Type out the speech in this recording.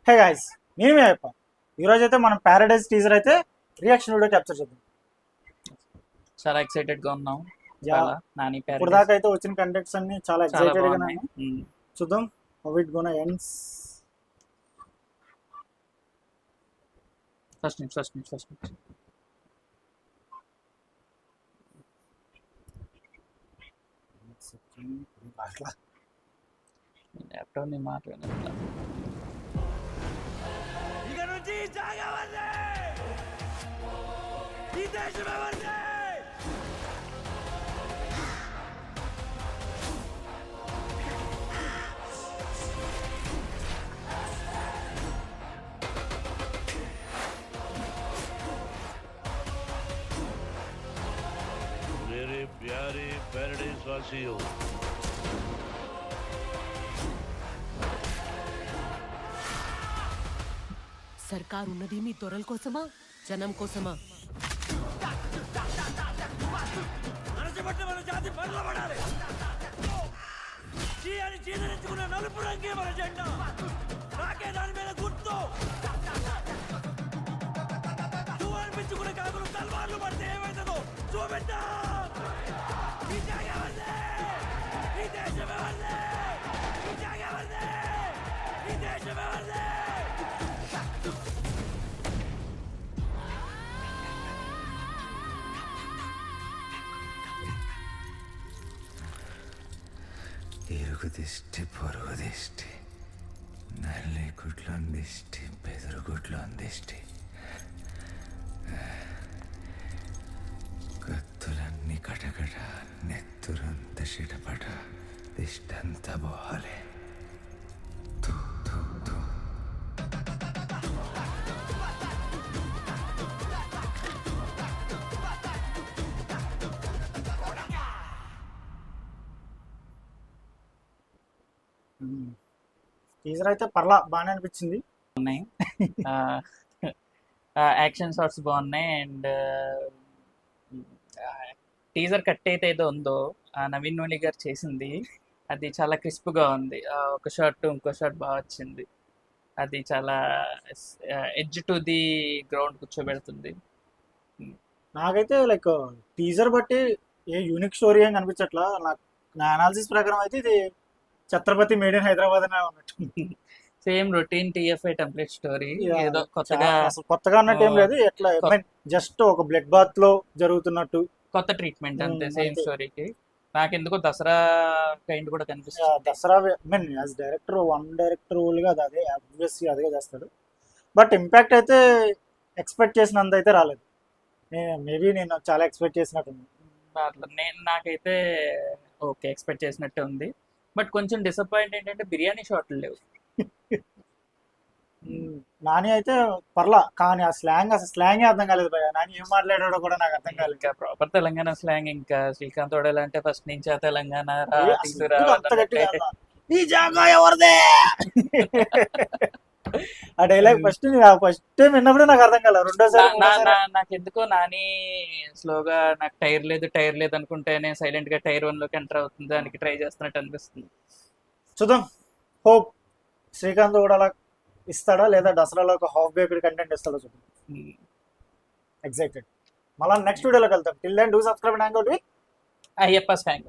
Hey guys, నేను మీ అయ్యప్ప. ఈరోజు అయితే మనం ప్యారడైజ్ టీజర్ అయితే రియాక్షన్ వీడియో క్యాప్చర్ చేద్దాం. చాలా ఎక్సైటెడ్ గా ఉన్నాం. యా, చాలా నాని ఇప్పుడు ప్యారడైజ్ దాకా అయితే వచ్చిన కంటెంట్స్ అన్ని చాలా చాలా ఎక్సైటెడ్ గా బాగున్నాయి. ఉన్నాను. చూద్దాం how it gonna ends. First నుంచి ల్యాప్టాప్ ని మాట్లాడాలి. ఇక నుంచి జాగవర్దే ఈ దేశమే వర్దే. मेरे प्यारे पैराडाइज वासियों, సర్కార్ ఉన్నది మీ దొరల కోసమా జనం కోసమా? అణచబట్టిన మన జాతి పడలబడాలి. చీ అని చీదరించుకున్న నలుపు రంగే మన జెండా, నాకే దాని మీద గుర్తు. అనిపించుకునే కాకులు తల్వార్లు పడితే ఏమైతుందో చూపిద్దాం. ఈ జాగవర్దే, ఈ దేశమే వర్దే, ఈ జాగవర్దే, ఈ దేశమే వర్దే. ఇరుగు దిష్టి పొరుగు దిష్టి, నల్లి గుడ్లో దిష్టి, బెదురు గుడ్లో దిష్టి, కత్తులన్నీ కటకట, నెత్తురంత చిటపట, దిష్టంతా పోవాలి. థు, థు, థు. టీజర్ అయితే పర్లా బాగానే అనిపించింది. ఉన్నాయి యాక్షన్ షాట్స్ బాగున్నాయి. అండ్ టీజర్ కట్ అయితే ఏదో ఉందో నవీన్ నూలి గారు చేసింది, అది చాలా క్రిస్ప్ గా ఉంది. ఒక షాట్ ఇంకో షాట్ బాగా వచ్చింది. అది చాలా ఎడ్జ్ టు ది గ్రౌండ్ కూర్చోబెడుతుంది. నాకైతే లైక్ టీజర్ బట్టి ఏ యూనిక్ స్టోరీ ఏం కనిపించట్లా. నాకు నా అనాలిసిస్ ప్రకారం అయితే ఇది ఛత్రపతి మేడ్ ఇన్ హైదరాబాద్ అనే ఉన్నట్టు. Same routine TFI template story, ఏదో కొత్తగా అసలు కొత్తగా అన్నట్టు ఏం లేదు. ఎట్లా జస్ట్ ఒక బ్లడ్ బాత్ లో జరుగుతున్నట్టు కొత్త ట్రీట్మెంట్ అంతే సేమ్ అంతే. స్టోరీకి. నాకెందుకో దసరా కైండ్ కూడా కనిపిస్తుంది. Dasara mean as director one director role గా అదే ఆబ్వియస్లీ అదే చేస్తాడు. బట్ ఇంపాక్ట్ అయితే ఎక్స్పెక్ట్ చేసినంత అయితే రాలేదు. మేబీ నేను చాలా ఎక్స్పెక్ట్ చేసినట్టుంది. నాకైతే ఓకే ఎక్స్పెక్ట్ చేసినట్టే ఉంది. బట్ కొంచెం డిసప్పాయింట్ ఏంటంటే బిర్యానీ షాట్లు లేవు. నాని అయితే పర్లా, కానీ ఆ స్లాంగ్ అసలు స్లాంగే అర్థం కాలేదు భయ్యా. నాని ఏం మాట్లాడాడో కూడా నాకు అర్థం కాలేదు. ఇంకా ప్రాపర్ తెలంగాణ స్లాంగ్, ఇంకా శ్రీకాంత్ ఓడేలా అంటే ఫస్ట్ నుంచి ఆ తెలంగాణ రా ఏ అసలు తీసుకురా ఎందుకు అంత గట్టిగా అన్నా? ఈ జాగా ఎవరిదే ఆ డైలాగ్ ఫస్ట్ టైం విన్నప్పుడే నాకు అర్థం కాలేదు. రెండోసారి నాకెందుకో నాని స్లోగా నాకు టైర్ లేదు అనుకుంటేనే సైలెంట్ గా టైర్ 1 లోకి ఎంటర్ అవుతుంది, దానికి ట్రై చేస్తున్నట్టు అనిపిస్తుంది. చూద్దాం. హోప్ శ్రీకాంత్ కూడా అలా ఇస్తాడా లేదా దసరాలో ఒక హాఫ్ బేక్డ్ కంటెంట్ ఇస్తాడో చూద్దాం. ఎగ్జైటెడ్. మళ్ళీ నెక్స్ట్ వీడియోలోకి వెళ్తాం. Till then do subscribe and hang out with Ayyappa slang.